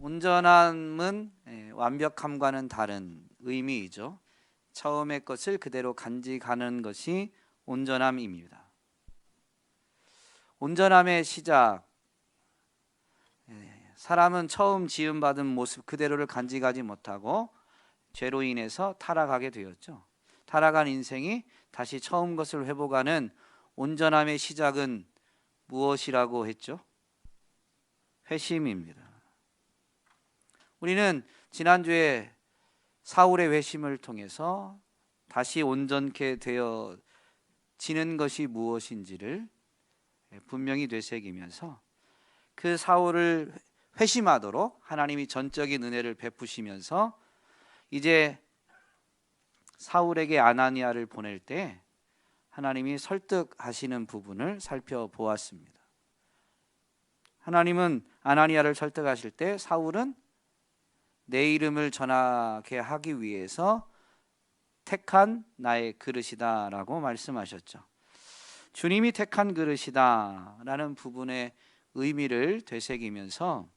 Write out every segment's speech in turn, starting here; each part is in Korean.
온전함은 완벽함과는 다른 의미이죠. 처음의 것을 그대로 간직하는 것이 온전함입니다. 온전함의 시작, 사람은 처음 지음받은 모습 그대로를 간직하지 못하고 죄로 인해서 타락하게 되었죠. 타락한 인생이 다시 처음 것을 회복하는 온전함의 시작은 무엇이라고 했죠? 회심입니다. 우리는 지난주에 사울의 회심을 통해서 다시 온전케 되어지는 것이 무엇인지를 분명히 되새기면서 그 사울을 회심하도록 하나님이 전적인 은혜를 베푸시면서 이제 사울에게 아나니아를 보낼 때 하나님이 설득하시는 부분을 살펴보았습니다. 하나님은 아나니아를 설득하실 때 사울은 내 이름을 전하게 하기 위해서 택한 나의 그릇이다 라고 말씀하셨죠. 주님이 택한 그릇이다 라는 부분의 의미를 되새기면서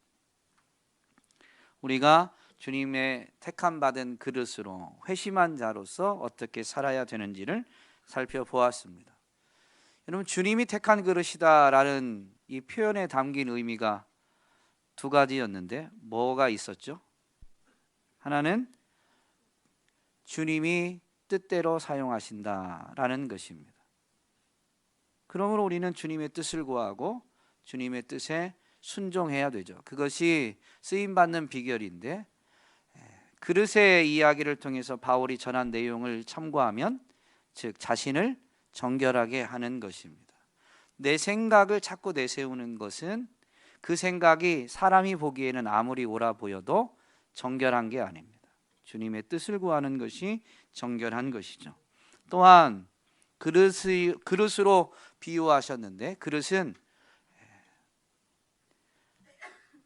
우리가 주님의 택함 받은 그릇으로 회심한 자로서 어떻게 살아야 되는지를 살펴보았습니다. 여러분, 주님이 택한 그릇이다 라는 이 표현에 담긴 의미가 두 가지였는데 뭐가 있었죠? 하나는 주님이 뜻대로 사용하신다라는 것입니다. 그러므로 우리는 주님의 뜻을 구하고 주님의 뜻에 순종해야 되죠. 그것이 쓰임받는 비결인데, 그릇의 이야기를 통해서 바울이 전한 내용을 참고하면 즉 자신을 정결하게 하는 것입니다. 내 생각을 자꾸 내세우는 것은 그 생각이 사람이 보기에는 아무리 옳아 보여도 정결한 게 아닙니다. 주님의 뜻을 구하는 것이 정결한 것이죠. 또한 그릇으로 비유하셨는데 그릇은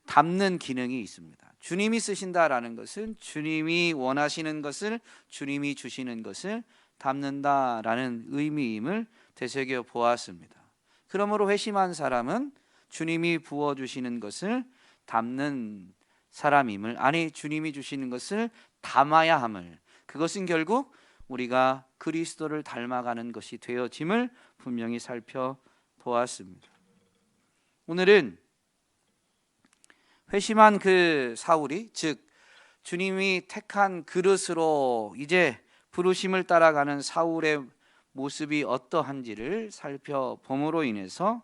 담는 기능이 있습니다. 주님이 쓰신다라는 것은 주님이 원하시는 것을, 주님이 주시는 것을 담는다라는 의미임을 되새겨 보았습니다. 그러므로 회심한 사람은 주님이 부어주시는 것을 담는 사람임을, 아니 주님이 주시는 것을 담아야 함을, 그것은 결국 우리가 그리스도를 닮아가는 것이 되어짐을 분명히 살펴보았습니다. 오늘은 회심한 그 사울이, 즉 주님이 택한 그릇으로 이제 부르심을 따라가는 사울의 모습이 어떠한지를 살펴봄으로 인해서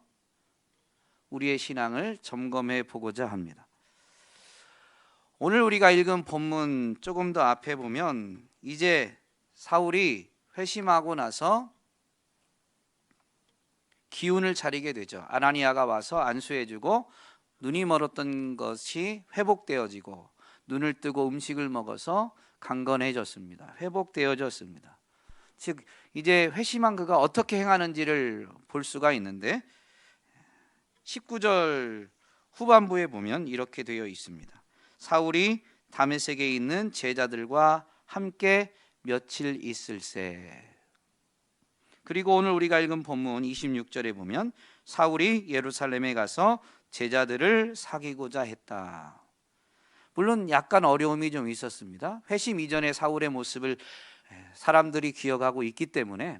우리의 신앙을 점검해 보고자 합니다. 오늘 우리가 읽은 본문 조금 더 앞에 보면 이제 사울이 회심하고 나서 기운을 차리게 되죠. 아나니아가 와서 안수해주고 눈이 멀었던 것이 회복되어지고 눈을 뜨고 음식을 먹어서 강건해졌습니다. 회복되어졌습니다. 즉 이제 회심한 그가 어떻게 행하는지를 볼 수가 있는데 19절 후반부에 보면 이렇게 되어 있습니다. 사울이 다메섹에 있는 제자들과 함께 며칠 있을세. 그리고 오늘 우리가 읽은 본문 26절에 보면 사울이 예루살렘에 가서 제자들을 사귀고자 했다. 물론 약간 어려움이 좀 있었습니다. 회심 이전의 사울의 모습을 사람들이 기억하고 있기 때문에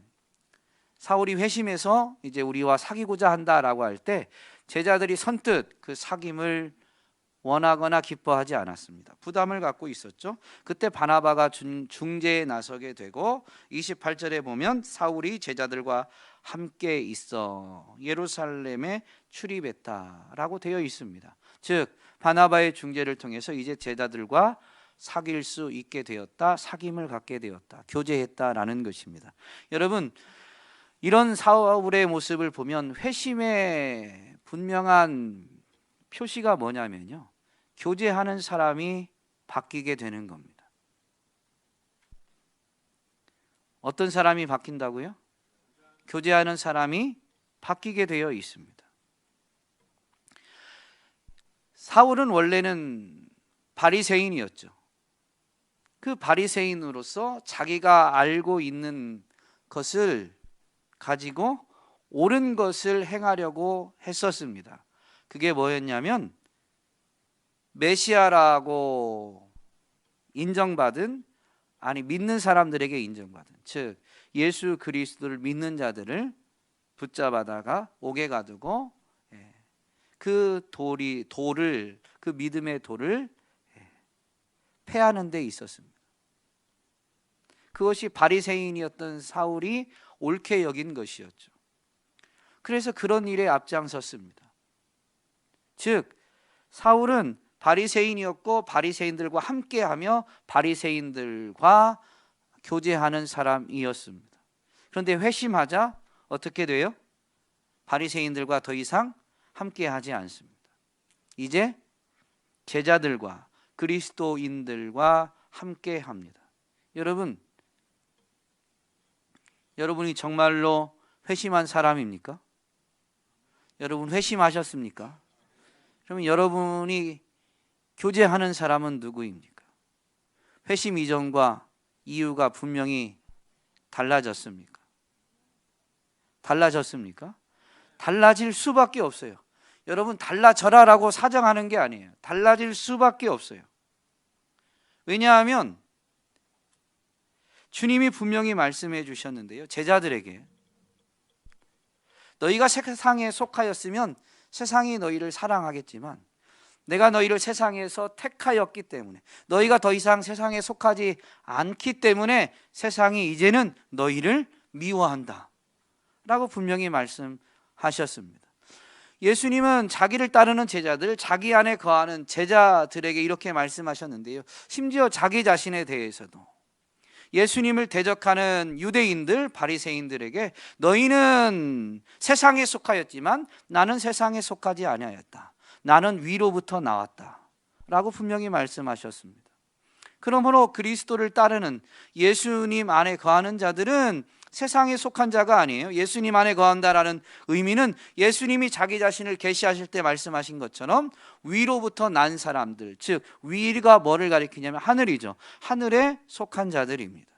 사울이 회심해서 이제 우리와 사귀고자 한다라고 할 때 제자들이 선뜻 그 사귐을 원하거나 기뻐하지 않았습니다. 부담을 갖고 있었죠. 그때 바나바가 중재에 나서게 되고 28절에 보면 사울이 제자들과 함께 있어 예루살렘에 출입했다라고 되어 있습니다. 즉 바나바의 중재를 통해서 이제 제자들과 사귈 수 있게 되었다, 사귐을 갖게 되었다, 교제했다라는 것입니다. 여러분, 이런 사울의 모습을 보면 회심의 분명한 표시가 뭐냐면요, 교제하는 사람이 바뀌게 되는 겁니다. 어떤 사람이 바뀐다고요? 교제하는 사람이 바뀌게 되어 있습니다. 사울은 원래는 바리새인이었죠. 그 바리새인으로서 자기가 알고 있는 것을 가지고 옳은 것을 행하려고 했었습니다. 그게 뭐였냐면 메시아라고 인정받은, 아니 믿는 사람들에게 인정받은, 즉 예수 그리스도를 믿는 자들을 붙잡아다가 옥에 가두고 그 돌을, 그 믿음의 돌을 패하는 데 있었습니다. 그것이 바리새인이었던 사울이 옳게 여긴 것이었죠. 그래서 그런 일에 앞장섰습니다. 즉 사울은 바리새인이었고 바리새인들과 함께하며 바리새인들과 교제하는 사람이었습니다. 그런데 회심하자 어떻게 돼요? 바리새인들과 더 이상 함께하지 않습니다. 이제 제자들과 그리스도인들과 함께합니다. 여러분이 정말로 회심한 사람입니까? 여러분 회심하셨습니까? 그러면 여러분이 교제하는 사람은 누구입니까? 회심 이전과 이유가 분명히 달라졌습니까? 달라졌습니까? 달라질 수밖에 없어요. 여러분 달라져라라고 사정하는 게 아니에요. 달라질 수밖에 없어요. 왜냐하면 주님이 분명히 말씀해 주셨는데요, 제자들에게 너희가 세상에 속하였으면 세상이 너희를 사랑하겠지만 내가 너희를 세상에서 택하였기 때문에, 너희가 더 이상 세상에 속하지 않기 때문에 세상이 이제는 너희를 미워한다 라고 분명히 말씀하셨습니다. 예수님은 자기를 따르는 제자들, 자기 안에 거하는 제자들에게 이렇게 말씀하셨는데요, 심지어 자기 자신에 대해서도 예수님을 대적하는 유대인들, 바리새인들에게 너희는 세상에 속하였지만 나는 세상에 속하지 아니하였다, 나는 위로부터 나왔다 라고 분명히 말씀하셨습니다. 그러므로 그리스도를 따르는, 예수님 안에 거하는 자들은 세상에 속한 자가 아니에요. 예수님 안에 거한다라는 의미는 예수님이 자기 자신을 계시하실 때 말씀하신 것처럼 위로부터 난 사람들, 즉 위가 뭐를 가리키냐면 하늘이죠. 하늘에 속한 자들입니다.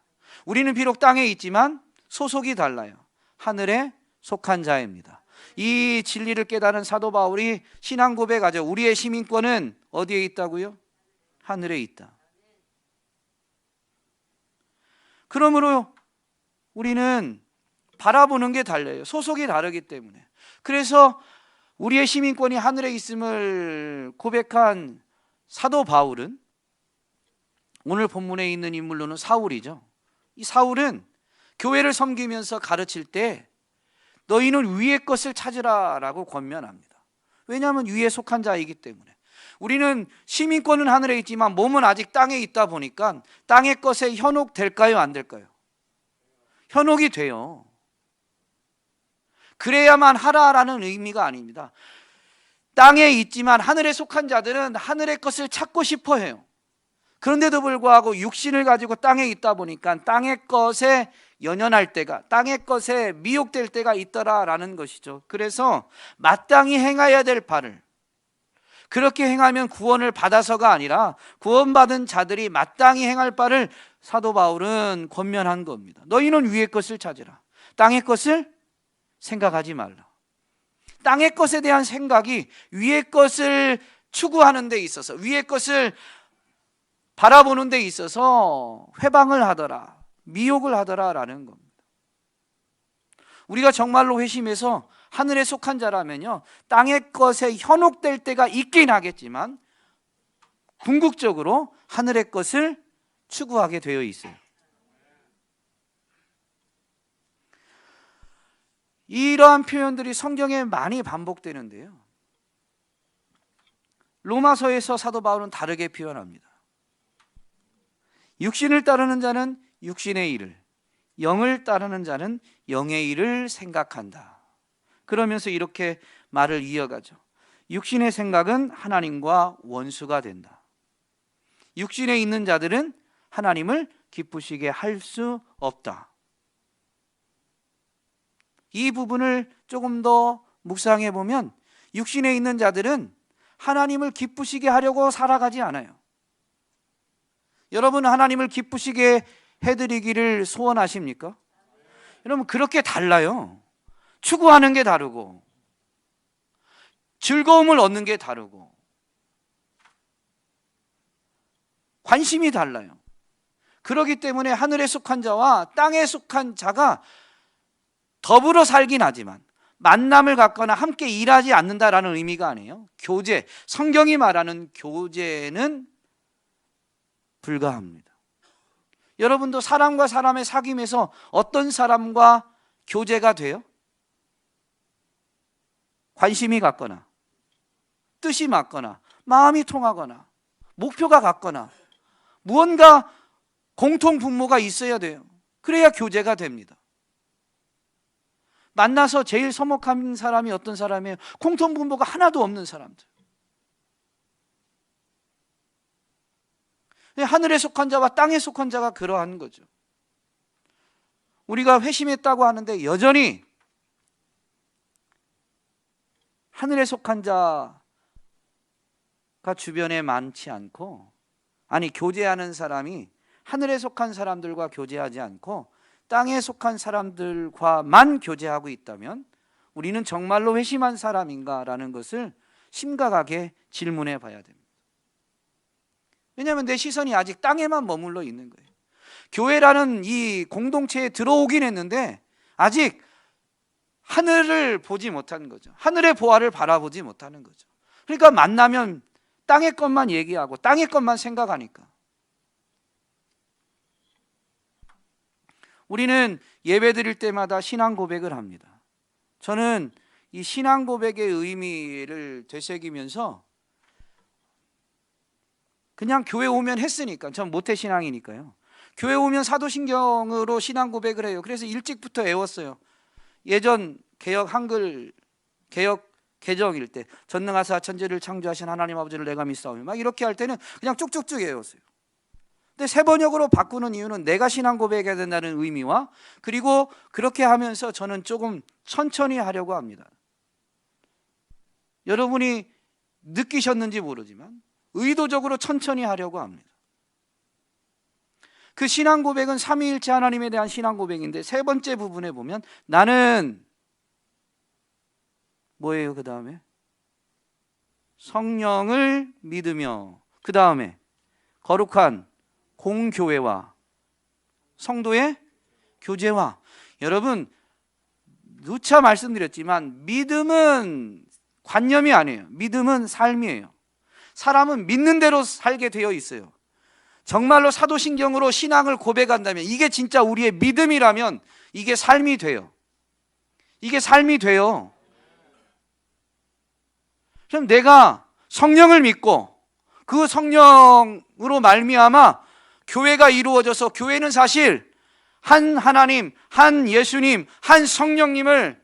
우리는 비록 땅에 있지만 소속이 달라요. 하늘에 속한 자입니다. 이 진리를 깨달은 사도 바울이 신앙 고백하죠. 우리의 시민권은 어디에 있다고요? 하늘에 있다. 그러므로 우리는 바라보는 게 달라요. 소속이 다르기 때문에. 그래서 우리의 시민권이 하늘에 있음을 고백한 사도 바울은, 오늘 본문에 있는 인물로는 사울이죠. 이 사울은 교회를 섬기면서 가르칠 때 너희는 위의 것을 찾으라라고 권면합니다. 왜냐하면 위에 속한 자이기 때문에. 우리는 시민권은 하늘에 있지만 몸은 아직 땅에 있다 보니까 땅의 것에 현혹될까요, 안 될까요? 현혹이 돼요. 그래야만 하라라는 의미가 아닙니다. 땅에 있지만 하늘에 속한 자들은 하늘의 것을 찾고 싶어 해요. 그런데도 불구하고 육신을 가지고 땅에 있다 보니까 땅의 것에 연연할 때가, 땅의 것에 미혹될 때가 있더라라는 것이죠. 그래서 마땅히 행해야 될 바를, 그렇게 행하면 구원을 받아서가 아니라 구원받은 자들이 마땅히 행할 바를 사도 바울은 권면한 겁니다. 너희는 위의 것을 찾으라. 땅의 것을 생각하지 말라. 땅의 것에 대한 생각이 위의 것을 추구하는 데 있어서, 위의 것을 바라보는 데 있어서 회방을 하더라, 미혹을 하더라라는 겁니다. 우리가 정말로 회심해서 하늘에 속한 자라면요, 땅의 것에 현혹될 때가 있긴 하겠지만 궁극적으로 하늘의 것을 추구하게 되어 있어요. 이러한 표현들이 성경에 많이 반복되는데요, 로마서에서 사도 바울은 다르게 표현합니다. 육신을 따르는 자는 육신의 일을, 영을 따르는 자는 영의 일을 생각한다. 그러면서 이렇게 말을 이어가죠. 육신의 생각은 하나님과 원수가 된다. 육신에 있는 자들은 하나님을 기쁘시게 할 수 없다. 이 부분을 조금 더 묵상해 보면 육신에 있는 자들은 하나님을 기쁘시게 하려고 살아가지 않아요. 여러분, 하나님을 기쁘시게 해드리기를 소원하십니까? 여러분, 그렇게 달라요. 추구하는 게 다르고 즐거움을 얻는 게 다르고 관심이 달라요. 그렇기 때문에 하늘에 속한 자와 땅에 속한 자가 더불어 살긴 하지만 만남을 갖거나 함께 일하지 않는다라는 의미가 아니에요. 교제, 성경이 말하는 교제는 불가합니다. 여러분도 사람과 사람의 사귐에서 어떤 사람과 교제가 돼요? 관심이 같거나 뜻이 맞거나 마음이 통하거나 목표가 같거나 무언가 공통 분모가 있어야 돼요. 그래야 교제가 됩니다. 만나서 제일 서먹한 사람이 어떤 사람이에요? 공통 분모가 하나도 없는 사람들. 하늘에 속한 자와 땅에 속한 자가 그러한 거죠. 우리가 회심했다고 하는데 여전히 하늘에 속한 자가 주변에 많지 않고, 아니 교제하는 사람이 하늘에 속한 사람들과 교제하지 않고 땅에 속한 사람들과만 교제하고 있다면 우리는 정말로 회심한 사람인가라는 것을 심각하게 질문해 봐야 됩니다. 왜냐하면 내 시선이 아직 땅에만 머물러 있는 거예요. 교회라는 이 공동체에 들어오긴 했는데 아직 하늘을 보지 못하는 거죠. 하늘의 보화를 바라보지 못하는 거죠. 그러니까 만나면 땅의 것만 얘기하고 땅의 것만 생각하니까. 우리는 예배 드릴 때마다 신앙 고백을 합니다. 저는 이 신앙 고백의 의미를 되새기면서 그냥 교회 오면 했으니까, 전 모태신앙이니까요. 교회 오면 사도신경으로 신앙 고백을 해요. 그래서 일찍부터 외웠어요. 예전 개역 한글 개역 개정일 때 전능하사 천지를 창조하신 하나님 아버지를 내가 믿사오며 막 이렇게 할 때는 그냥 쭉쭉쭉 외웠어요. 근데 세 번역으로 바꾸는 이유는 내가 신앙 고백해야 된다는 의미와, 그리고 그렇게 하면서 저는 조금 천천히 하려고 합니다. 여러분이 느끼셨는지 모르지만 의도적으로 천천히 하려고 합니다. 그 신앙 고백은 삼위일체 하나님에 대한 신앙 고백인데 세 번째 부분에 보면 나는 뭐예요? 그 다음에 성령을 믿으며, 그 다음에 거룩한 공교회와 성도의 교제와. 여러분 누차 말씀드렸지만 믿음은 관념이 아니에요. 믿음은 삶이에요. 사람은 믿는 대로 살게 되어 있어요. 정말로 사도신경으로 신앙을 고백한다면, 이게 진짜 우리의 믿음이라면 이게 삶이 돼요. 이게 삶이 돼요. 그럼 내가 성령을 믿고 그 성령으로 말미암아 교회가 이루어져서, 교회는 사실 한 하나님, 한 예수님, 한 성령님을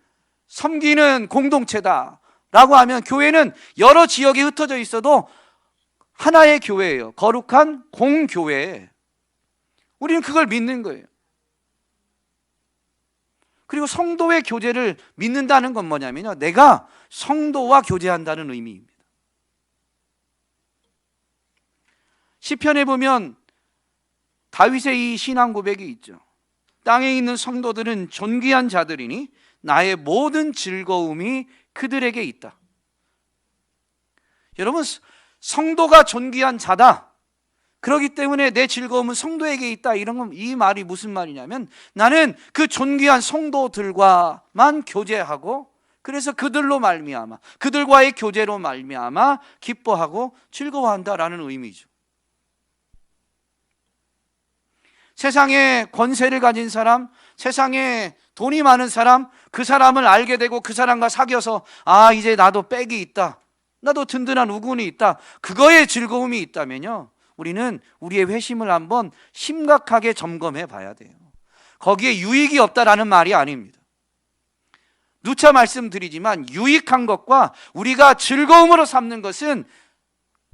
섬기는 공동체다라고 하면 교회는 여러 지역에 흩어져 있어도 하나의 교회예요. 거룩한 공교회. 우리는 그걸 믿는 거예요. 그리고 성도의 교제를 믿는다는 건 뭐냐면요, 내가 성도와 교제한다는 의미입니다. 시편에 보면 다윗의 이 신앙 고백이 있죠. 땅에 있는 성도들은 존귀한 자들이니 나의 모든 즐거움이 그들에게 있다. 여러분, 성도가 존귀한 자다. 그렇기 때문에 내 즐거움은 성도에게 있다. 이 말이 무슨 말이냐면, 나는 그 존귀한 성도들과만 교제하고, 그래서 그들로 말미암아, 그들과의 교제로 말미암아 기뻐하고 즐거워한다라는 의미죠. 세상에 권세를 가진 사람, 세상에 돈이 많은 사람, 그 사람을 알게 되고 그 사람과 사귀어서 이제 나도 백이 있다, 나도 든든한 우군이 있다, 그거에 즐거움이 있다면요, 우리는 우리의 회심을 한번 심각하게 점검해 봐야 돼요. 거기에 유익이 없다라는 말이 아닙니다. 누차 말씀드리지만 유익한 것과 우리가 즐거움으로 삼는 것은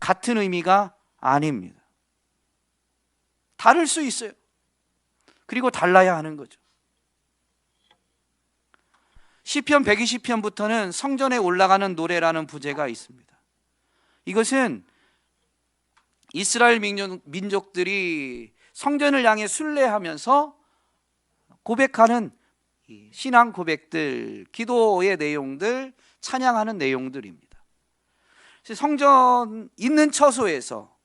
같은 의미가 아닙니다. 다를 수 있어요. 그리고 달라야 하는 거죠. 시편 120편부터는 성전에 올라가는 노래라는 부제가 있습니다. 이것은 이스라엘 민족들이 성전을 향해 순례하면서 고백하는 신앙 고백들, 기도의 내용들, 찬양하는 내용들입니다. 성전 있는 처소에서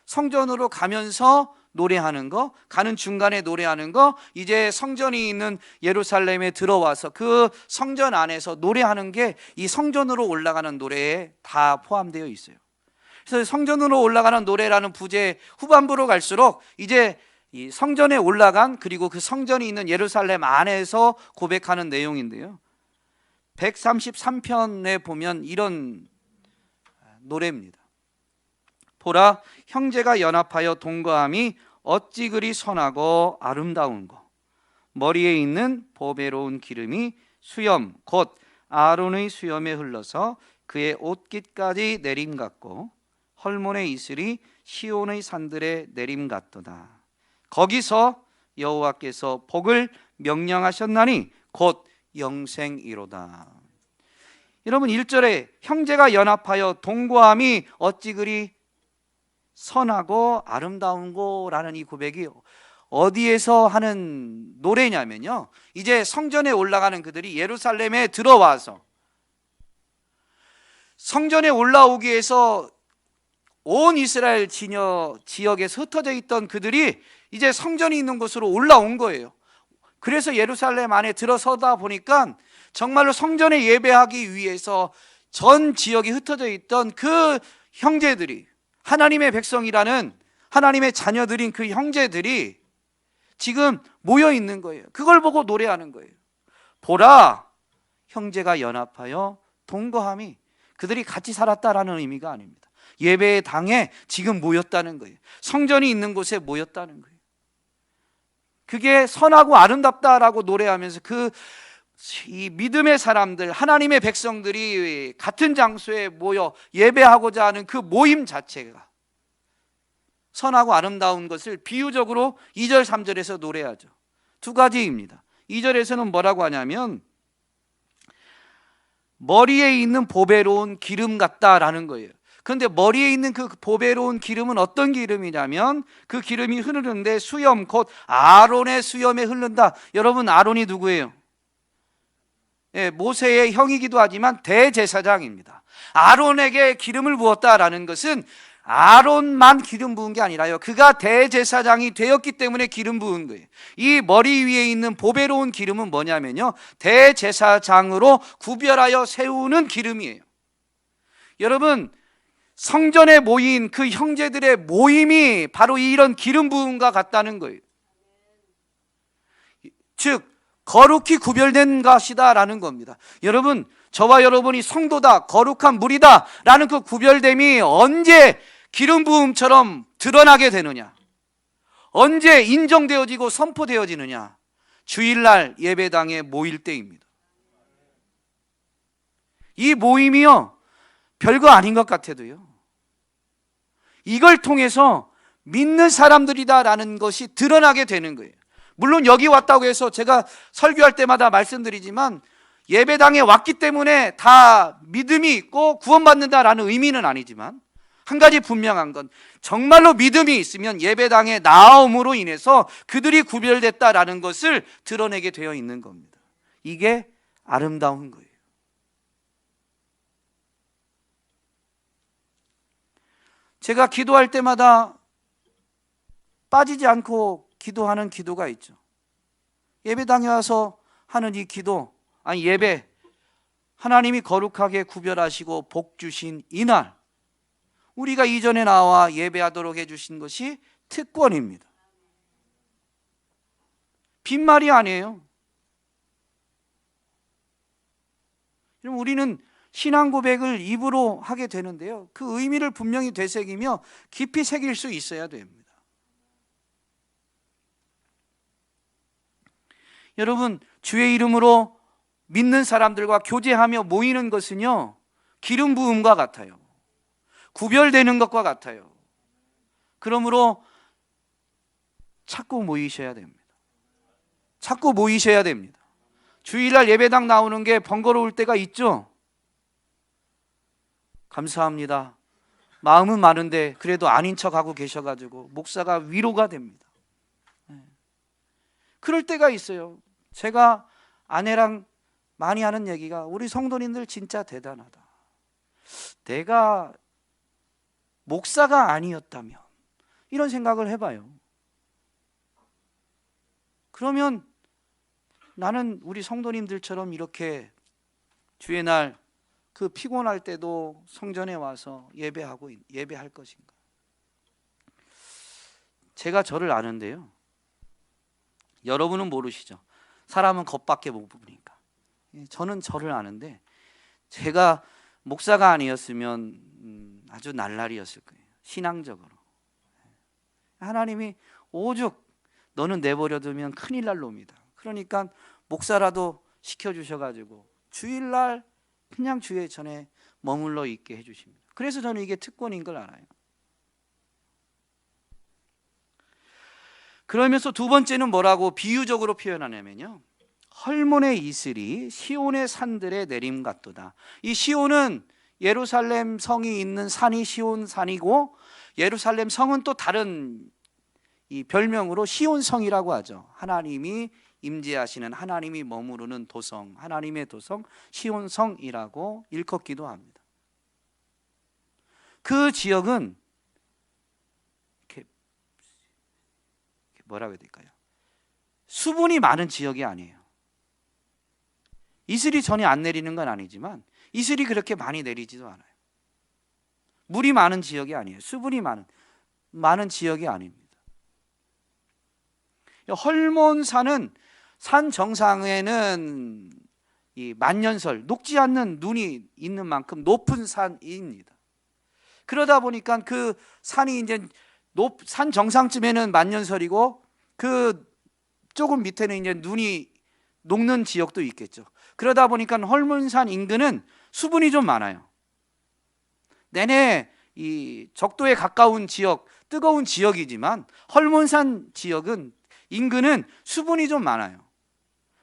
성전으로 가면서 노래하는 거, 가는 중간에 노래하는 거, 이제 성전이 있는 예루살렘에 들어와서 그 성전 안에서 노래하는 게 이 성전으로 올라가는 노래에 다 포함되어 있어요. 그래서 성전으로 올라가는 노래라는 부제 후반부로 갈수록 이제 이 성전에 올라간, 그리고 그 성전이 있는 예루살렘 안에서 고백하는 내용인데요, 133편에 보면 이런 노래입니다. 보라, 형제가 연합하여 동거함이 어찌 그리 선하고 아름다운고, 머리에 있는 보배로운 기름이 수염 곧 아론의 수염에 흘러서 그의 옷깃까지 내림 같고, 헐몬의 이슬이 시온의 산들에 내림 같도다. 거기서 여호와께서 복을 명령하셨나니 곧 영생이로다. 여러분, 1절에 형제가 연합하여 동거함이 어찌 그리 선하고 아름다운고 라는 이 고백이 어디에서 하는 노래냐면요, 이제 성전에 올라가는 그들이 예루살렘에 들어와서 성전에 올라오기 위해서 온 이스라엘 지역에서 흩어져 있던 그들이 이제 성전이 있는 곳으로 올라온 거예요. 그래서 예루살렘 안에 들어서다 보니까 정말로 성전에 예배하기 위해서 전 지역이 흩어져 있던 그 형제들이, 하나님의 백성이라는, 하나님의 자녀들인 그 형제들이 지금 모여 있는 거예요. 그걸 보고 노래하는 거예요. 보라, 형제가 연합하여 동거함이, 그들이 같이 살았다라는 의미가 아닙니다. 예배의 당에 지금 모였다는 거예요. 성전이 있는 곳에 모였다는 거예요. 그게 선하고 아름답다라고 노래하면서 이 믿음의 사람들, 하나님의 백성들이 같은 장소에 모여 예배하고자 하는 그 모임 자체가 선하고 아름다운 것을 비유적으로 2절 3절에서 노래하죠. 두 가지입니다. 2절에서는 뭐라고 하냐면 머리에 있는 보배로운 기름 같다라는 거예요. 그런데 머리에 있는 그 보배로운 기름은 어떤 기름이냐면, 그 기름이 흐르는데 수염 곧 아론의 수염에 흐른다. 여러분, 아론이 누구예요? 모세의 형이기도 하지만 대제사장입니다. 아론에게 기름을 부었다라는 것은 아론만 기름 부은 게 아니라요, 그가 대제사장이 되었기 때문에 기름 부은 거예요. 이 머리 위에 있는 보배로운 기름은 뭐냐면요, 대제사장으로 구별하여 세우는 기름이에요. 여러분, 성전에 모인 그 형제들의 모임이 바로 이런 기름 부음과 같다는 거예요. 즉 거룩히 구별된 것이다 라는 겁니다. 여러분, 저와 여러분이 성도다, 거룩한 무리다 라는 그 구별됨이 언제 기름 부음처럼 드러나게 되느냐, 언제 인정되어지고 선포되어지느냐? 주일날 예배당에 모일 때입니다. 이 모임이요, 별거 아닌 것 같아도요, 이걸 통해서 믿는 사람들이다라는 것이 드러나게 되는 거예요. 물론 여기 왔다고 해서 제가 설교할 때마다 말씀드리지만 예배당에 왔기 때문에 다 믿음이 있고 구원받는다라는 의미는 아니지만, 한 가지 분명한 건 정말로 믿음이 있으면 예배당에 나옴으로 인해서 그들이 구별됐다라는 것을 드러내게 되어 있는 겁니다. 이게 아름다운 거예요. 제가 기도할 때마다 빠지지 않고 기도하는 기도가 있죠. 예배당에 와서 하는 이 기도, 아니 예배, 하나님이 거룩하게 구별하시고 복 주신 이날, 우리가 이전에 나와 예배하도록 해주신 것이 특권입니다. 빈말이 아니에요. 우리는 신앙 고백을 입으로 하게 되는데요, 그 의미를 분명히 되새기며 깊이 새길 수 있어야 됩니다. 여러분, 주의 이름으로 믿는 사람들과 교제하며 모이는 것은요, 기름 부음과 같아요. 구별되는 것과 같아요. 그러므로 자꾸 모이셔야 됩니다. 자꾸 모이셔야 됩니다. 주일날 예배당 나오는 게 번거로울 때가 있죠. 감사합니다. 마음은 많은데 그래도 아닌 척하고 계셔가지고 목사가 위로가 됩니다. 그럴 때가 있어요. 제가 아내랑 많이 하는 얘기가, 우리 성도님들 진짜 대단하다. 내가 목사가 아니었다면, 이런 생각을 해봐요. 그러면 나는 우리 성도님들처럼 이렇게 주의 날 그 피곤할 때도 성전에 와서 예배할 것인가? 제가 저를 아는데요, 여러분은 모르시죠. 사람은 겉밖에 못 보니까. 저는 저를 아는데, 제가 목사가 아니었으면 아주 날라리였을 거예요. 신앙적으로. 하나님이 오죽 너는 내버려두면 큰일 날 놈이다. 그러니까 목사라도 시켜주셔가지고 주일날 그냥 주의 전에 머물러 있게 해주십니다. 그래서 저는 이게 특권인 걸 알아요. 그러면서 두 번째는 뭐라고 비유적으로 표현하냐면요, 헐몬의 이슬이 시온의 산들에 내림 같도다. 이 시온은 예루살렘 성이 있는 산이 시온산이고, 예루살렘 성은 또 다른 이 별명으로 시온성이라고 하죠. 하나님이 임재하시는, 하나님이 머무르는 도성, 하나님의 도성 시온성이라고 일컫기도 합니다. 그 지역은 이렇게 뭐라고 해야 될까요? 수분이 많은 지역이 아니에요. 이슬이 전혀 안 내리는 건 아니지만 이슬이 그렇게 많이 내리지도 않아요. 물이 많은 지역이 아니에요. 수분이 많은 지역이 아닙니다. 헐몬산은 산 정상에는 이 만년설, 녹지 않는 눈이 있는 만큼 높은 산입니다. 그러다 보니까 그 산이 이제 산 정상쯤에는 만년설이고, 그 조금 밑에는 이제 눈이 녹는 지역도 있겠죠. 그러다 보니까 헐몬산 인근은 수분이 좀 많아요. 내내 이 적도에 가까운 지역, 뜨거운 지역이지만 헐몬산 지역은 인근은 수분이 좀 많아요.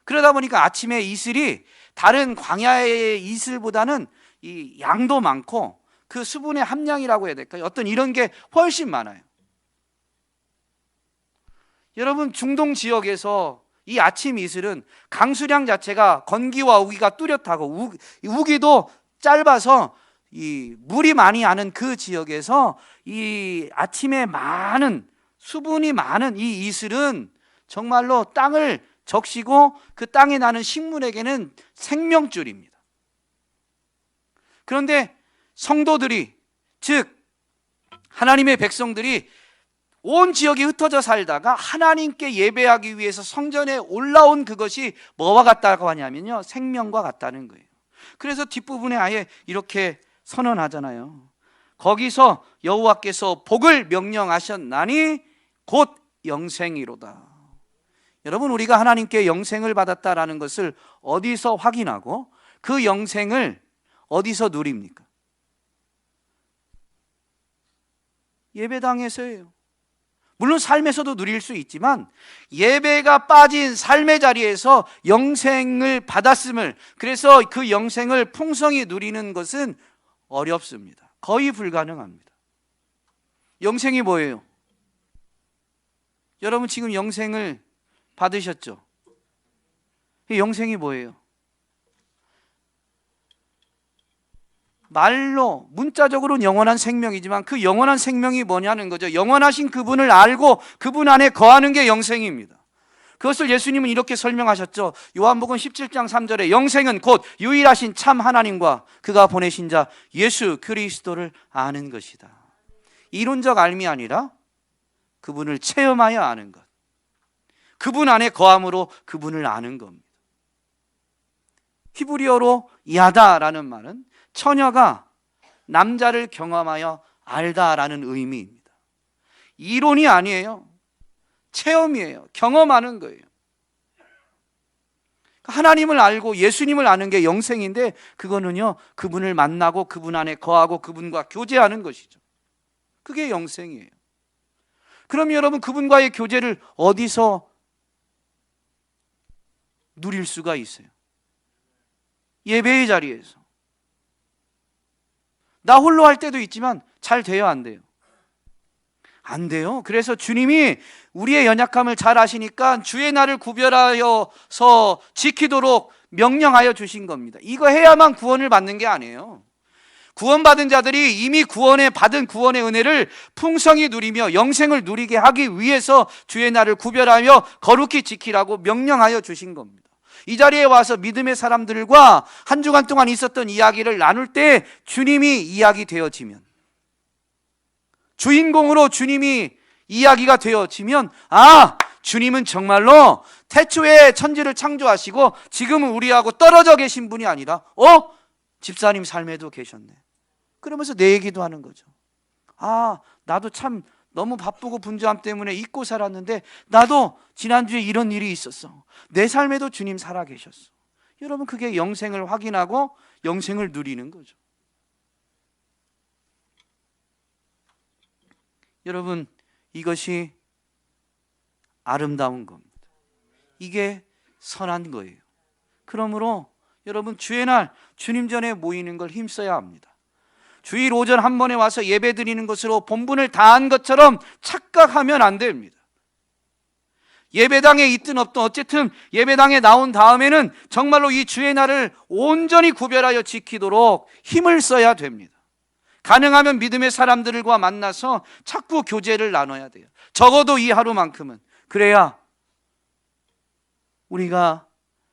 그러다 보니까 아침에 이슬이 다른 광야의 이슬보다는 이 양도 많고 그 수분의 함량이라고 해야 될까요? 어떤 이런 게 훨씬 많아요. 여러분, 중동 지역에서 이 아침 이슬은 강수량 자체가 건기와 우기가 뚜렷하고 우기도 짧아서 이 물이 많이 아는 그 지역에서 이 아침에 많은 수분이 많은 이 이슬은 정말로 땅을 적시고 그 땅에 나는 식물에게는 생명줄입니다. 그런데 성도들이, 즉 하나님의 백성들이 온 지역에 흩어져 살다가 하나님께 예배하기 위해서 성전에 올라온 그것이 뭐와 같다고 하냐면요, 생명과 같다는 거예요. 그래서 뒷부분에 아예 이렇게 선언하잖아요. 거기서 여호와께서 복을 명령하셨나니 곧 영생이로다. 여러분, 우리가 하나님께 영생을 받았다라는 것을 어디서 확인하고 그 영생을 어디서 누립니까? 예배당에서예요. 물론 삶에서도 누릴 수 있지만 예배가 빠진 삶의 자리에서 영생을 받았음을, 그래서 그 영생을 풍성히 누리는 것은 어렵습니다. 거의 불가능합니다. 영생이 뭐예요? 여러분, 지금 영생을 받으셨죠? 영생이 뭐예요? 말로 문자적으로는 영원한 생명이지만 그 영원한 생명이 뭐냐는 거죠. 영원하신 그분을 알고 그분 안에 거하는 게 영생입니다. 그것을 예수님은 이렇게 설명하셨죠. 요한복음 17장 3절에 영생은 곧 유일하신 참 하나님과 그가 보내신 자 예수 그리스도를 아는 것이다. 이론적 알미 아니라 그분을 체험하여 아는 것, 그분 안에 거함으로 그분을 아는 겁니다. 히브리어로 야다라는 말은 처녀가 남자를 경험하여 알다라는 의미입니다. 이론이 아니에요. 체험이에요. 경험하는 거예요. 하나님을 알고 예수님을 아는 게 영생인데, 그거는요, 그분을 만나고 그분 안에 거하고 그분과 교제하는 것이죠. 그게 영생이에요. 그럼 여러분, 그분과의 교제를 어디서 누릴 수가 있어요? 예배의 자리에서. 나 홀로 할 때도 있지만 잘 돼요, 안 돼요? 안 돼요. 그래서 주님이 우리의 연약함을 잘 아시니까 주의 날을 구별하여서 지키도록 명령하여 주신 겁니다. 이거 해야만 구원을 받는 게 아니에요. 구원받은 자들이 이미 받은 구원의 은혜를 풍성히 누리며 영생을 누리게 하기 위해서 주의 날을 구별하며 거룩히 지키라고 명령하여 주신 겁니다. 이 자리에 와서 믿음의 사람들과 한 주간 동안 있었던 이야기를 나눌 때 주님이 이야기 되어지면, 주인공으로 주님이 이야기가 되어지면, 주님은 정말로 태초에 천지를 창조하시고 지금은 우리하고 떨어져 계신 분이 아니라 집사님 삶에도 계셨네. 그러면서 내 얘기도 하는 거죠. 나도 참 너무 바쁘고 분주함 때문에 잊고 살았는데 나도 지난주에 이런 일이 있었어. 내 삶에도 주님 살아계셨어. 여러분, 그게 영생을 확인하고 영생을 누리는 거죠. 여러분, 이것이 아름다운 겁니다. 이게 선한 거예요. 그러므로 여러분, 주의 날 주님 전에 모이는 걸 힘써야 합니다. 주일 오전 한 번에 와서 예배 드리는 것으로 본분을 다한 것처럼 착각하면 안 됩니다. 예배당에 있든 없든 어쨌든 예배당에 나온 다음에는 정말로 이 주의 날을 온전히 구별하여 지키도록 힘을 써야 됩니다. 가능하면 믿음의 사람들과 만나서 자꾸 교제를 나눠야 돼요. 적어도 이 하루만큼은. 그래야 우리가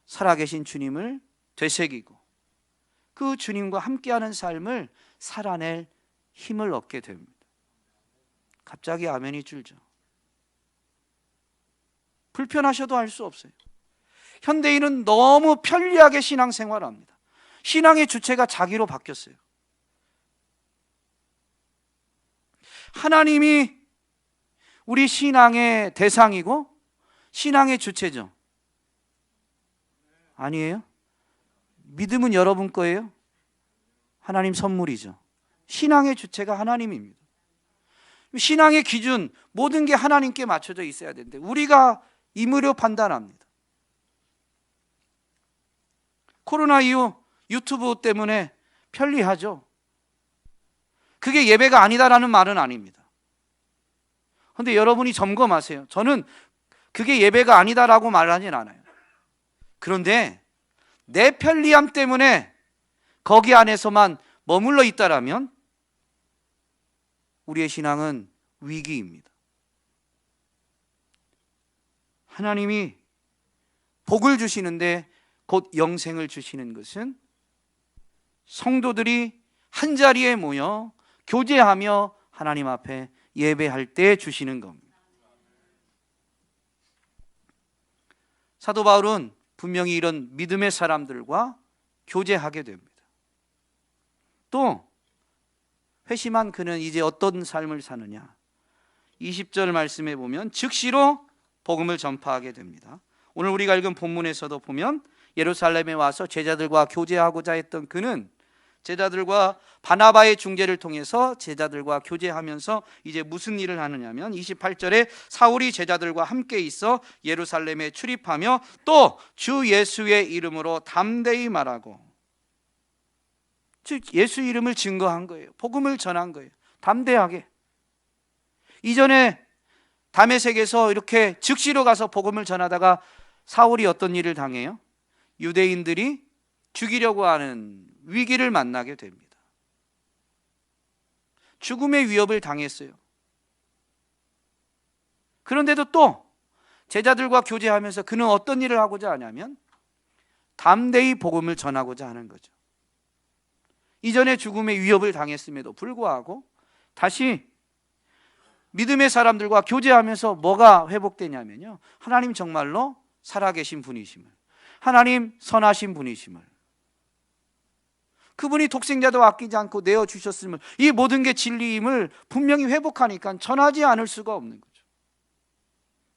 살아계신 주님을 되새기고 그 주님과 함께하는 삶을 살아낼 힘을 얻게 됩니다. 갑자기 아멘이 줄죠. 불편하셔도 할 수 없어요. 현대인은 너무 편리하게 신앙생활합니다. 신앙의 주체가 자기로 바뀌었어요. 하나님이 우리 신앙의 대상이고 신앙의 주체죠. 아니에요? 믿음은 여러분 거예요? 하나님 선물이죠. 신앙의 주체가 하나님입니다. 신앙의 기준, 모든 게 하나님께 맞춰져 있어야 되는데 우리가 임의로 판단합니다. 코로나 이후 유튜브 때문에 편리하죠. 그게 예배가 아니다라는 말은 아닙니다. 그런데 여러분이 점검하세요. 저는 그게 예배가 아니다라고 말하진 않아요. 그런데 내 편리함 때문에 거기 안에서만 머물러 있다라면 우리의 신앙은 위기입니다. 하나님이 복을 주시는데 곧 영생을 주시는 것은 성도들이 한자리에 모여 교제하며 하나님 앞에 예배할 때 주시는 겁니다. 사도 바울은 분명히 이런 믿음의 사람들과 교제하게 됩니다. 또 회심한 그는 이제 어떤 삶을 사느냐, 20절 말씀에 보면 즉시로 복음을 전파하게 됩니다. 오늘 우리가 읽은 본문에서도 보면 예루살렘에 와서 제자들과 교제하고자 했던 그는 제자들과 바나바의 중재를 통해서 제자들과 교제하면서 이제 무슨 일을 하느냐면 28절에 사울이 제자들과 함께 있어 예루살렘에 출입하며 또 주 예수의 이름으로 담대히 말하고, 즉 예수 이름을 증거한 거예요. 복음을 전한 거예요. 담대하게. 이전에 다메섹에서 이렇게 즉시로 가서 복음을 전하다가 사울이 어떤 일을 당해요? 유대인들이 죽이려고 하는 위기를 만나게 됩니다. 죽음의 위협을 당했어요. 그런데도 또 제자들과 교제하면서 그는 어떤 일을 하고자 하냐면 담대히 복음을 전하고자 하는 거죠. 이전에 죽음의 위협을 당했음에도 불구하고 다시 믿음의 사람들과 교제하면서 뭐가 회복되냐면요, 하나님 정말로 살아계신 분이심을, 하나님 선하신 분이심을, 그분이 독생자도 아끼지 않고 내어주셨음을, 이 모든 게 진리임을 분명히 회복하니까 전하지 않을 수가 없는 거죠.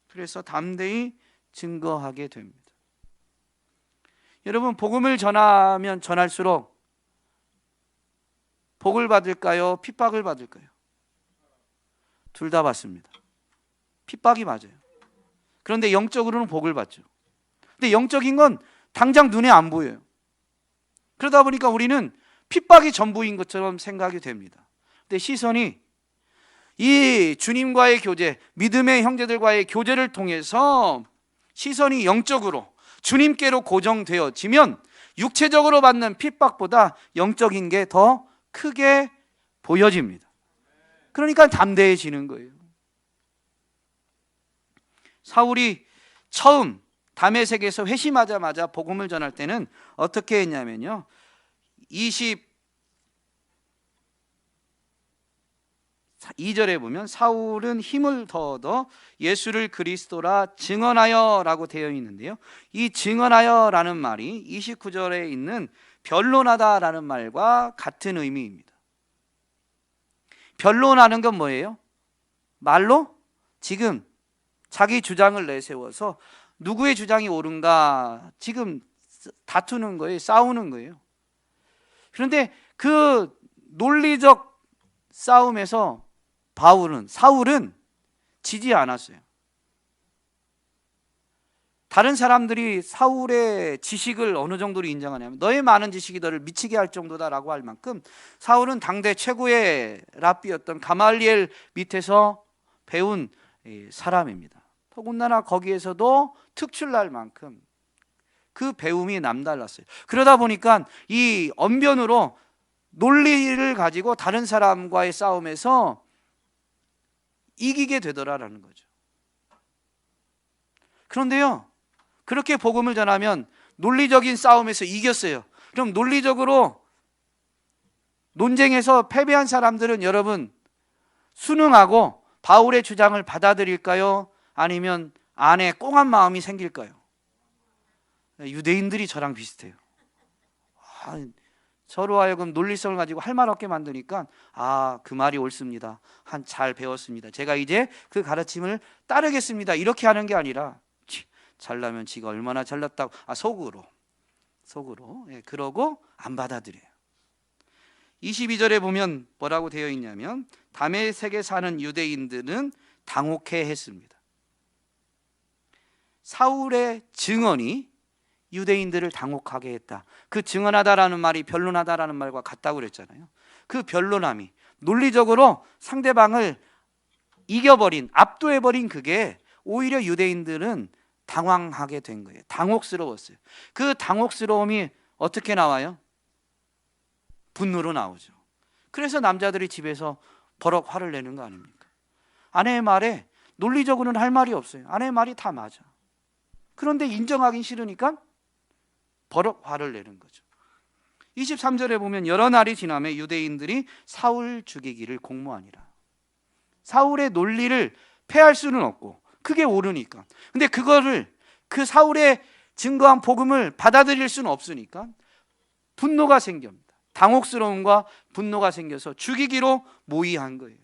그래서 담대히 증거하게 됩니다. 여러분, 복음을 전하면 전할수록 복을 받을까요? 핍박을 받을까요? 둘 다 받습니다. 핍박이 맞아요. 그런데 영적으로는 복을 받죠. 근데 영적인 건 당장 눈에 안 보여요. 그러다 보니까 우리는 핍박이 전부인 것처럼 생각이 됩니다. 근데 시선이 이 주님과의 교제, 믿음의 형제들과의 교제를 통해서 시선이 영적으로 주님께로 고정되어지면 육체적으로 받는 핍박보다 영적인 게 더 크게 보여집니다. 그러니까 담대해지는 거예요. 사울이 처음 다메섹에서 회심하자마자 복음을 전할 때는 어떻게 했냐면요, 22절에 보면 사울은 힘을 더 얻어 예수를 그리스도라 증언하여 라고 되어 있는데요, 이 증언하여 라는 말이 29절에 있는 변론하다 라는 말과 같은 의미입니다. 변론하는 건 뭐예요? 말로 지금 자기 주장을 내세워서 누구의 주장이 옳은가 지금 다투는 거예요. 싸우는 거예요. 그런데 그 논리적 싸움에서 사울은 지지 않았어요. 다른 사람들이 사울의 지식을 어느 정도로 인정하냐면, 너의 많은 지식이 너를 미치게 할 정도다라고 할 만큼 사울은 당대 최고의 랍비였던 가말리엘 밑에서 배운 사람입니다. 더군다나 거기에서도 특출날 만큼 그 배움이 남달랐어요. 그러다 보니까 이 언변으로 논리를 가지고 다른 사람과의 싸움에서 이기게 되더라라는 거죠. 그런데요, 그렇게 복음을 전하면 논리적인 싸움에서 이겼어요. 그럼 논리적으로 논쟁에서 패배한 사람들은 여러분 순응하고 바울의 주장을 받아들일까요? 아니면 안에 꽁한 마음이 생길까요? 유대인들이 저랑 비슷해요. 저로 하여금 논리성을 가지고 할 말 없게 만드니까 그 말이 옳습니다. 잘 배웠습니다. 제가 이제 그 가르침을 따르겠습니다. 이렇게 하는 게 아니라 잘나면 지가 얼마나 잘났다고 속으로 그러고 안 받아들여요. 22절에 보면 뭐라고 되어 있냐면, 다메섹에 사는 유대인들은 당혹해 했습니다. 사울의 증언이 유대인들을 당혹하게 했다. 그 증언하다라는 말이 변론하다라는 말과 같다고 그랬잖아요. 그 변론함이 논리적으로 상대방을 이겨버린, 압도해버린 그게 오히려 유대인들은 당황하게 된 거예요. 당혹스러웠어요. 그 당혹스러움이 어떻게 나와요? 분노로 나오죠. 그래서 남자들이 집에서 버럭 화를 내는 거 아닙니까? 아내의 말에 논리적으로는 할 말이 없어요. 아내의 말이 다 맞아. 그런데 인정하긴 싫으니까 버럭 화를 내는 거죠. 23절에 보면 여러 날이 지나매 유대인들이 사울 죽이기를 공모하니라. 사울의 논리를 패할 수는 없고 그게 옳으니까. 근데 그거를 그 사울의 증거한 복음을 받아들일 수는 없으니까 분노가 생깁니다. 당혹스러움과 분노가 생겨서 죽이기로 모의한 거예요.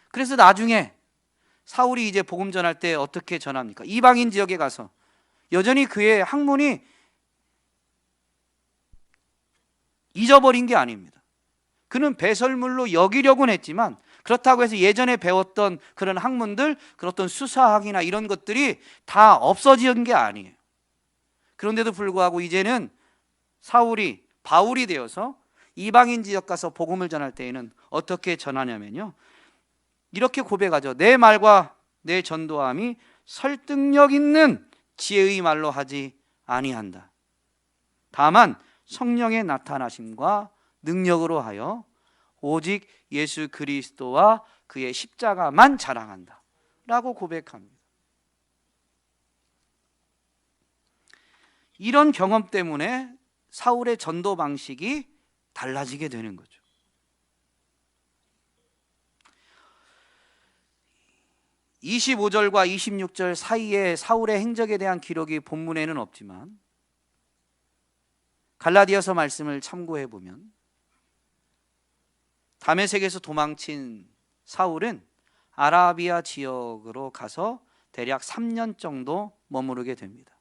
그래서 나중에 사울이 이제 복음 전할 때 어떻게 전합니까? 이방인 지역에 가서 여전히 그의 학문이 잊어버린 게 아닙니다. 그는 배설물로 여기려고는 했지만 그렇다고 해서 예전에 배웠던 그런 학문들, 그런 수사학이나 이런 것들이 다 없어진 게 아니에요. 그런데도 불구하고 이제는 사울이 바울이 되어서 이방인 지역 가서 복음을 전할 때에는 어떻게 전하냐면요, 이렇게 고백하죠. 내 말과 내 전도함이 설득력 있는 지혜의 말로 하지 아니한다. 다만 성령의 나타나심과 능력으로 하여 오직 예수 그리스도와 그의 십자가만 자랑한다 라고 고백합니다. 이런 경험 때문에 사울의 전도 방식이 달라지게 되는 거죠. 25절과 26절 사이에 사울의 행적에 대한 기록이 본문에는 없지만 갈라디아서 말씀을 참고해 보면 다메섹에서 도망친 사울은 아라비아 지역으로 가서 대략 3년 정도 머무르게 됩니다.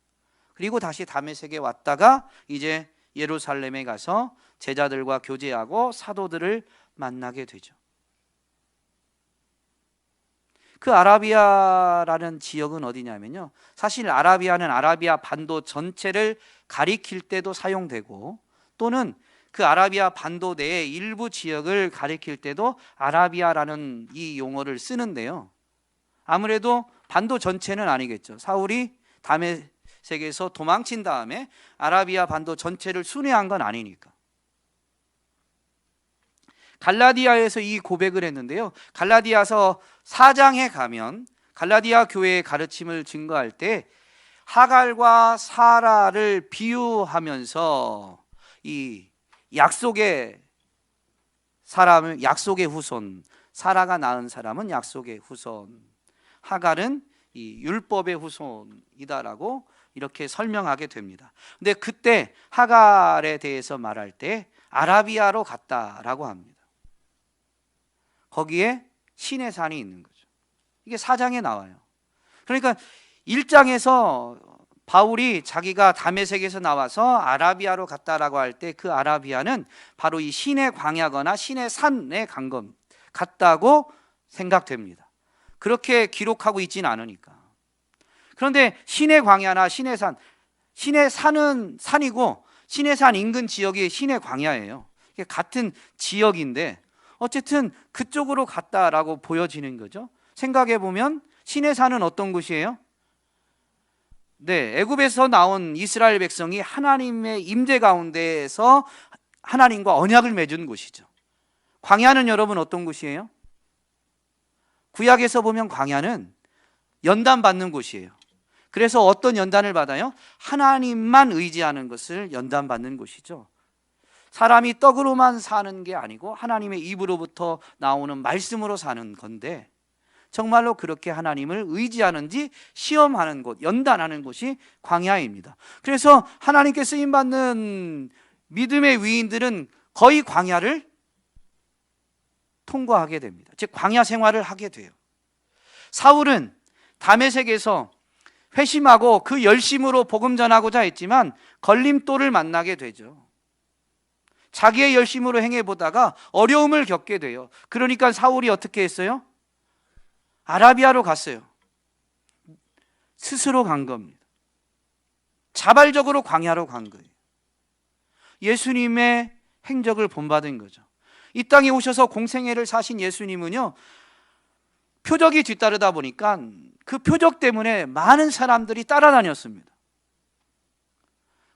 그리고 다시 다메섹에 왔다가 이제 예루살렘에 가서 제자들과 교제하고 사도들을 만나게 되죠. 그 아라비아라는 지역은 어디냐면요, 사실 아라비아는 아라비아 반도 전체를 가리킬 때도 사용되고 또는 그 아라비아 반도 내의 일부 지역을 가리킬 때도 아라비아라는 이 용어를 쓰는데요, 아무래도 반도 전체는 아니겠죠. 사울이 세계에서 도망친 다음에 아라비아 반도 전체를 순회한 건 아니니까. 갈라디아에서 이 고백을 했는데요, 갈라디아서 4장에 가면 갈라디아 교회의 가르침을 증거할 때 하갈과 사라를 비유하면서 이 약속의 사람은 약속의 후손, 사라가 낳은 사람은 약속의 후손, 하갈은 이 율법의 후손이다라고 이렇게 설명하게 됩니다. 근데 그때 하갈에 대해서 말할 때 아라비아로 갔다라고 합니다. 거기에 신의 산이 있는 거죠. 이게 4장에 나와요. 그러니까 1장에서 바울이 자기가 다메섹에서 나와서 아라비아로 갔다라고 할 때 그 아라비아는 바로 이 신의 광야거나 신의 산에 갔다고 생각됩니다. 그렇게 기록하고 있지는 않으니까. 그런데 신의 광야나 신의 산, 신의 산은 산이고 신의 산 인근 지역이 신의 광야예요. 이게 같은 지역인데 어쨌든 그쪽으로 갔다라고 보여지는 거죠. 생각해 보면 신의 산은 어떤 곳이에요? 네, 애굽에서 나온 이스라엘 백성이 하나님의 임재 가운데에서 하나님과 언약을 맺은 곳이죠. 광야는 여러분 어떤 곳이에요? 구약에서 보면 광야는 연단 받는 곳이에요. 그래서 어떤 연단을 받아요? 하나님만 의지하는 것을 연단 받는 곳이죠. 사람이 떡으로만 사는 게 아니고 하나님의 입으로부터 나오는 말씀으로 사는 건데, 정말로 그렇게 하나님을 의지하는지 시험하는 곳, 연단하는 곳이 광야입니다. 그래서 하나님께 쓰임받는 믿음의 위인들은 거의 광야를 통과하게 됩니다. 즉 광야 생활을 하게 돼요. 사울은 다메섹에서 회심하고 그 열심으로 복음 전하고자 했지만 걸림돌을 만나게 되죠. 자기의 열심으로 행해보다가 어려움을 겪게 돼요. 그러니까 사울이 어떻게 했어요? 아라비아로 갔어요. 스스로 간 겁니다. 자발적으로 광야로 간 거예요. 예수님의 행적을 본받은 거죠. 이 땅에 오셔서 공생애를 사신 예수님은요, 표적이 뒤따르다 보니까 그 표적 때문에 많은 사람들이 따라다녔습니다.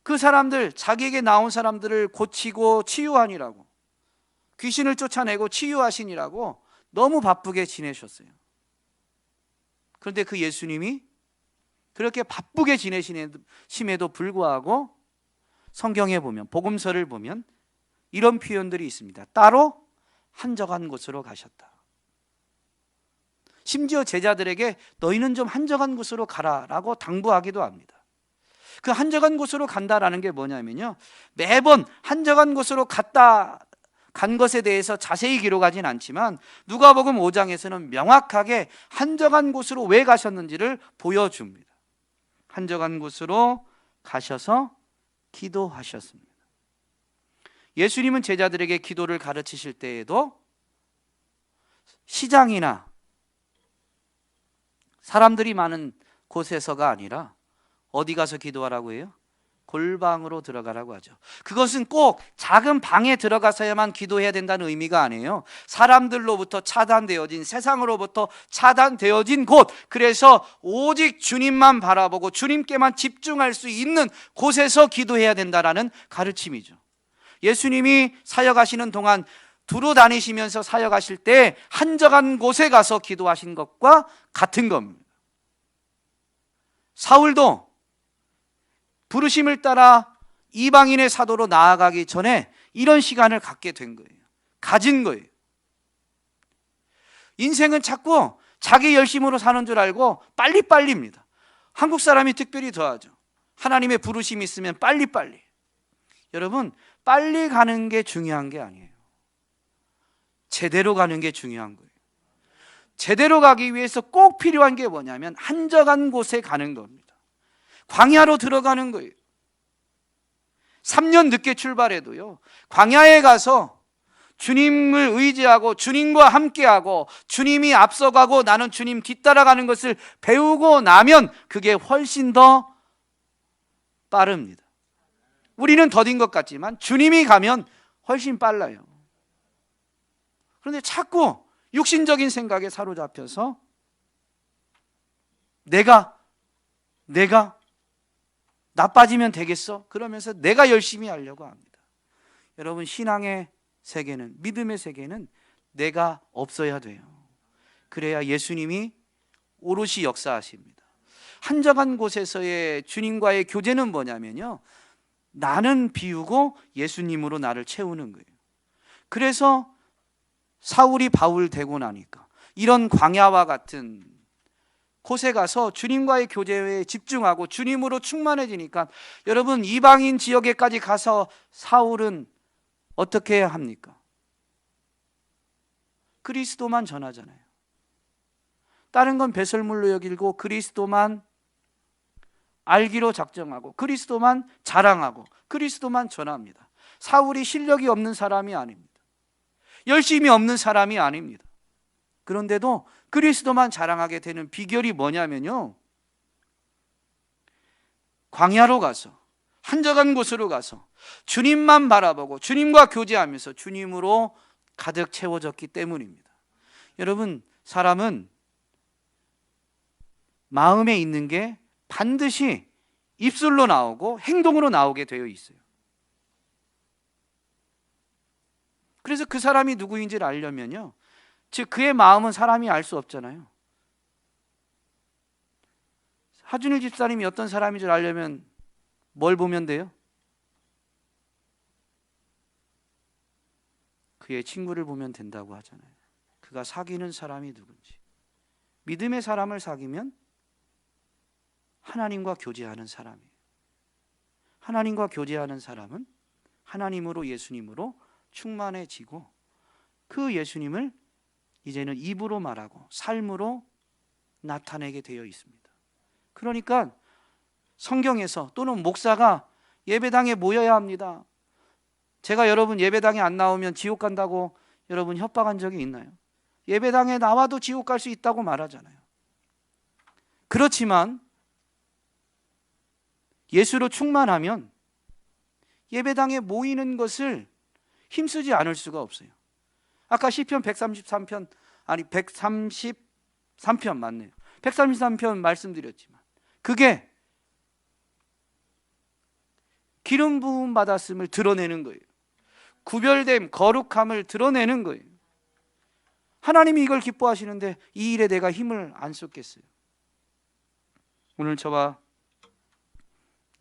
그 사람들, 자기에게 나온 사람들을 고치고 치유하니라고, 귀신을 쫓아내고 치유하시니라고 너무 바쁘게 지내셨어요. 그런데 그 예수님이 그렇게 바쁘게 지내심에도 불구하고 성경에 보면, 복음서를 보면 이런 표현들이 있습니다. 따로 한적한 곳으로 가셨다. 심지어 제자들에게 너희는 좀 한적한 곳으로 가라라고 당부하기도 합니다. 그 한적한 곳으로 간다라는 게 뭐냐면요, 매번 한적한 곳으로 간 것에 대해서 자세히 기록하진 않지만 누가복음 5장에서는 명확하게 한적한 곳으로 왜 가셨는지를 보여줍니다. 한적한 곳으로 가셔서 기도하셨습니다. 예수님은 제자들에게 기도를 가르치실 때에도 시장이나 사람들이 많은 곳에서가 아니라 어디 가서 기도하라고 해요? 골방으로 들어가라고 하죠. 그것은 꼭 작은 방에 들어가서야만 기도해야 된다는 의미가 아니에요. 사람들로부터 차단되어진, 세상으로부터 차단되어진 곳, 그래서 오직 주님만 바라보고 주님께만 집중할 수 있는 곳에서 기도해야 된다는 가르침이죠. 예수님이 사역하시는 동안 두루 다니시면서 사역하실 때 한적한 곳에 가서 기도하신 것과 같은 겁니다. 사울도 부르심을 따라 이방인의 사도로 나아가기 전에 이런 시간을 갖게 된 거예요. 가진 거예요. 인생은 자꾸 자기 열심으로 사는 줄 알고 빨리빨리입니다. 한국 사람이 특별히 더하죠. 하나님의 부르심이 있으면 빨리빨리. 여러분, 빨리 가는 게 중요한 게 아니에요. 제대로 가는 게 중요한 거예요. 제대로 가기 위해서 꼭 필요한 게 뭐냐면 한적한 곳에 가는 겁니다. 광야로 들어가는 거예요. 3년 늦게 출발해도요, 광야에 가서 주님을 의지하고 주님과 함께하고 주님이 앞서가고 나는 주님 뒤따라가는 것을 배우고 나면 그게 훨씬 더 빠릅니다. 우리는 더딘 것 같지만 주님이 가면 훨씬 빨라요. 그런데 자꾸 육신적인 생각에 사로잡혀서 내가 나 빠지면 되겠어? 그러면서 내가 열심히 하려고 합니다. 여러분, 신앙의 세계는, 믿음의 세계는 내가 없어야 돼요. 그래야 예수님이 오롯이 역사하십니다. 한적한 곳에서의 주님과의 교제는 뭐냐면요, 나는 비우고 예수님으로 나를 채우는 거예요. 그래서 사울이 바울 되고 나니까 이런 광야와 같은 곳에 가서 주님과의 교제에 집중하고 주님으로 충만해지니까, 여러분, 이방인 지역에까지 가서 사울은 어떻게 해야 합니까? 그리스도만 전하잖아요. 다른 건 배설물로 여기고 그리스도만 알기로 작정하고 그리스도만 자랑하고 그리스도만 전합니다. 사울이 실력이 없는 사람이 아닙니다. 열심히 없는 사람이 아닙니다. 그런데도 그리스도만 자랑하게 되는 비결이 뭐냐면요, 광야로 가서, 한적한 곳으로 가서 주님만 바라보고 주님과 교제하면서 주님으로 가득 채워졌기 때문입니다. 여러분, 사람은 마음에 있는 게 반드시 입술로 나오고 행동으로 나오게 되어 있어요. 그래서 그 사람이 누구인지를 알려면요, 즉 그의 마음은 사람이 알 수 없잖아요. 하준일 집사님이 어떤 사람인 줄 알려면 뭘 보면 돼요? 그의 친구를 보면 된다고 하잖아요. 그가 사귀는 사람이 누군지. 믿음의 사람을 사귀면 하나님과 교제하는 사람이에요. 하나님과 교제하는 사람은 하나님으로, 예수님으로 충만해지고 그 예수님을 이제는 입으로 말하고 삶으로 나타내게 되어 있습니다. 그러니까 성경에서, 또는 목사가 예배당에 모여야 합니다, 제가 여러분 예배당에 안 나오면 지옥 간다고 여러분 협박한 적이 있나요? 예배당에 나와도 지옥 갈 수 있다고 말하잖아요. 그렇지만 예수로 충만하면 예배당에 모이는 것을 힘쓰지 않을 수가 없어요. 아까 시편 133편, 아니 133편 맞네요. 133편 말씀드렸지만 그게 기름 부음 받았음을 드러내는 거예요. 구별됨, 거룩함을 드러내는 거예요. 하나님이 이걸 기뻐하시는데 이 일에 내가 힘을 안 쏟겠어요? 오늘 저와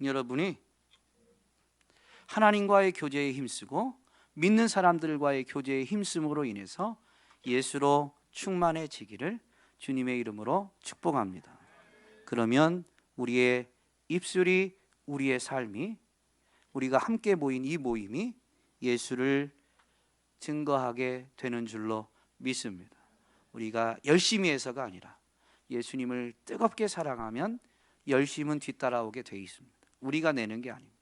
여러분이 하나님과의 교제에 힘쓰고 믿는 사람들과의 교제에 힘쓰므로 인해서 예수로 충만해지기를 주님의 이름으로 축복합니다. 그러면 우리의 입술이, 우리의 삶이, 우리가 함께 모인 이 모임이 예수를 증거하게 되는 줄로 믿습니다. 우리가 열심히 해서가 아니라 예수님을 뜨겁게 사랑하면 열심은 뒤따라오게 되어 있습니다. 우리가 내는 게 아닙니다.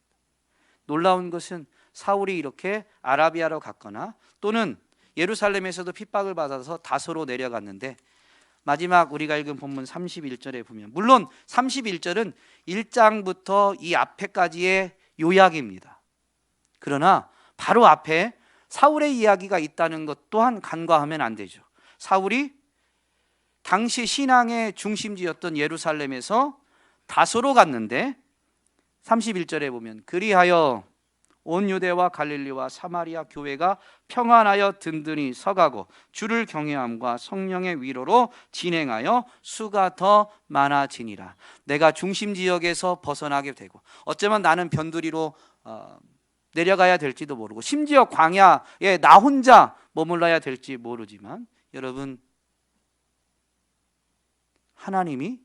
놀라운 것은 사울이 이렇게 아라비아로 갔거나 또는 예루살렘에서도 핍박을 받아서 다소로 내려갔는데, 마지막 우리가 읽은 본문 31절에 보면, 물론 31절은 1장부터 이 앞에까지의 요약입니다. 그러나 바로 앞에 사울의 이야기가 있다는 것 또한 간과하면 안 되죠. 사울이 당시 신앙의 중심지였던 예루살렘에서 다소로 갔는데 31절에 보면, 그리하여 온 유대와 갈릴리와 사마리아 교회가 평안하여 든든히 서가고 주를 경외함과 성령의 위로로 진행하여 수가 더 많아지니라. 내가 중심 지역에서 벗어나게 되고, 어쩌면 나는 변두리로 내려가야 될지도 모르고, 심지어 광야에 나 혼자 머물러야 될지 모르지만, 여러분, 하나님이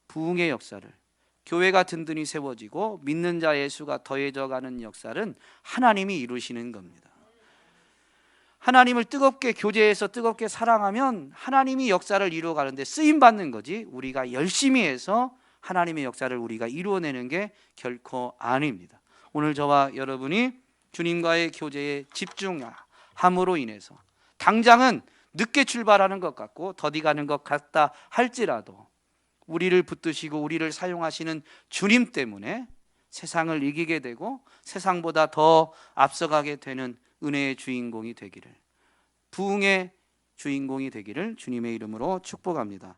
부흥의 역사를, 교회가 든든히 세워지고 믿는 자의 수가 더해져가는 역사는 하나님이 이루시는 겁니다. 하나님을 뜨겁게 교제해서 뜨겁게 사랑하면 하나님이 역사를 이루어가는데 쓰임받는 거지, 우리가 열심히 해서 하나님의 역사를 우리가 이루어내는 게 결코 아닙니다. 오늘 저와 여러분이 주님과의 교제에 집중함으로 인해서 당장은 늦게 출발하는 것 같고 더디가는 것 같다 할지라도 우리를 붙드시고 우리를 사용하시는 주님 때문에 세상을 이기게 되고 세상보다 더 앞서가게 되는 은혜의 주인공이 되기를, 부흥의 주인공이 되기를 주님의 이름으로 축복합니다.